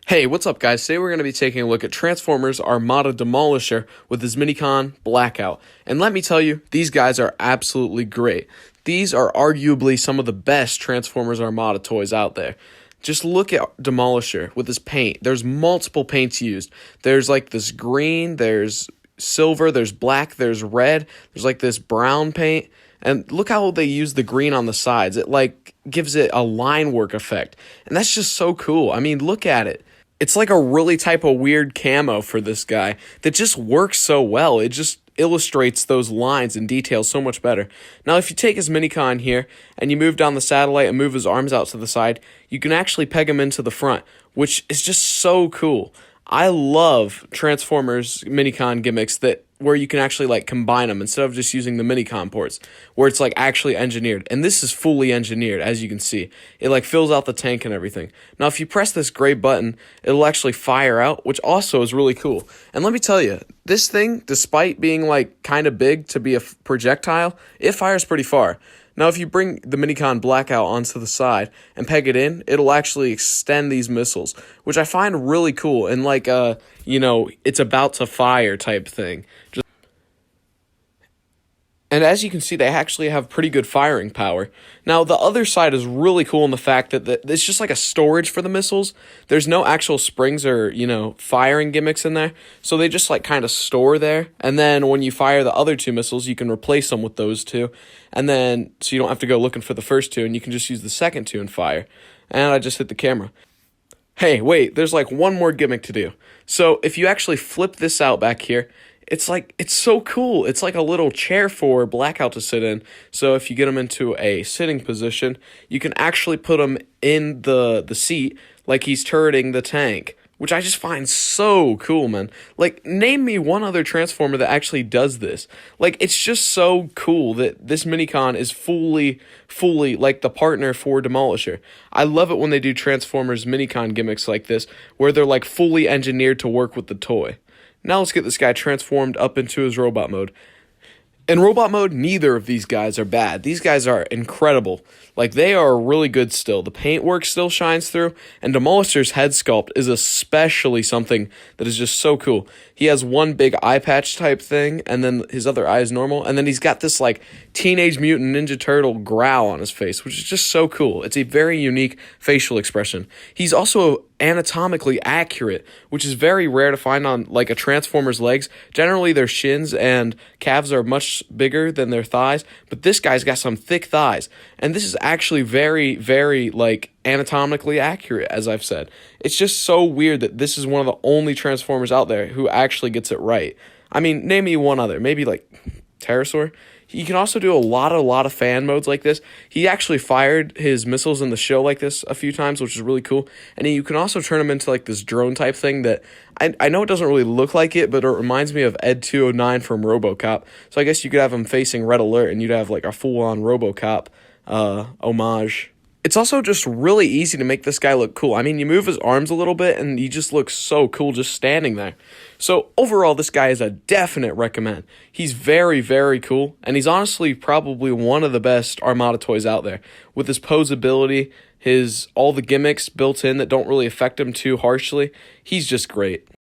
Hey, what's up guys? Today we're going to be taking a look at Transformers Armada Demolisher with his Minicon Blackout. And let me tell you, these guys are absolutely great. These are arguably some of the best Transformers Armada toys out there. Just look at Demolisher with his paint. There's multiple paints used. There's like this green, there's silver, there's black, there's red, there's like this brown paint. And look how they use the green on the sides. It like gives it a line work effect. And that's just so cool. I mean, look at it. It's like a really type of weird camo for this guy that just works so well. It just illustrates those lines and details so much better. Now, if you take his Minicon here and you move down the satellite and move his arms out to the side, you can actually peg him into the front, which is just so cool. I love Transformers Minicon gimmicks where you can actually like combine them instead of just using the Minicon ports, where it's like actually engineered. And this is fully engineered, as you can see. It like fills out the tank and everything. Now, if you press this gray button, it'll actually fire out, which also is really cool. And let me tell you, this thing, despite being like kind of big to be a projectile, it fires pretty far. Now, if you bring the Minicon Blackout onto the side and peg it in, it'll actually extend these missiles, which I find really cool and like it's about to fire type thing. And as you can see, they actually have pretty good firing power. Now, the other side is really cool in the fact that it's just like a storage for the missiles. There's no actual springs or, firing gimmicks in there. So they just like kind of store there. And then when you fire the other two missiles, you can replace them with those two. And then, so you don't have to go looking for the first two, and you can just use the second two and fire. And I just hit the camera. Hey, wait, there's like one more gimmick to do. So if you actually flip this out back here, it's so cool. It's like a little chair for Blackout to sit in. So if you get him into a sitting position, you can actually put him in the seat like he's turreting the tank, which I just find so cool, man. Like, name me one other Transformer that actually does this. Like, it's just so cool that this Minicon is fully like the partner for Demolisher. I love it when they do Transformers Minicon gimmicks like this, where they're like fully engineered to work with the toy. Now let's get this guy transformed up into his robot mode. In robot mode, neither of these guys are bad. These guys are incredible. Like, they are really good still. The paintwork still shines through, and Demolisher's head sculpt is especially something that is just so cool. He has one big eye patch type thing, and then his other eye is normal, and then he's got this, like, Teenage Mutant Ninja Turtle growl on his face, which is just so cool. It's a very unique facial expression. He's also anatomically accurate, which is very rare to find on like a Transformer's legs. Generally their shins and calves are much bigger than their thighs, but this guy's got some thick thighs, and this is actually very, very like anatomically accurate, as I've said. It's just so weird that this is one of the only Transformers out there who actually gets it right. I mean, name me one other, maybe like Pterosaur. You can also do a lot of fan modes like this. He actually fired his missiles in the show like this a few times, which is really cool. And you can also turn him into like this drone type thing that I know it doesn't really look like it, but it reminds me of Ed 209 from RoboCop. So I guess you could have him facing Red Alert and you'd have like a full-on RoboCop homage. It's also just really easy to make this guy look cool. I mean, you move his arms a little bit, and he just looks so cool just standing there. So, overall, this guy is a definite recommend. He's very, very cool, and he's honestly probably one of the best Armada toys out there. With his posability, all the gimmicks built in that don't really affect him too harshly, he's just great.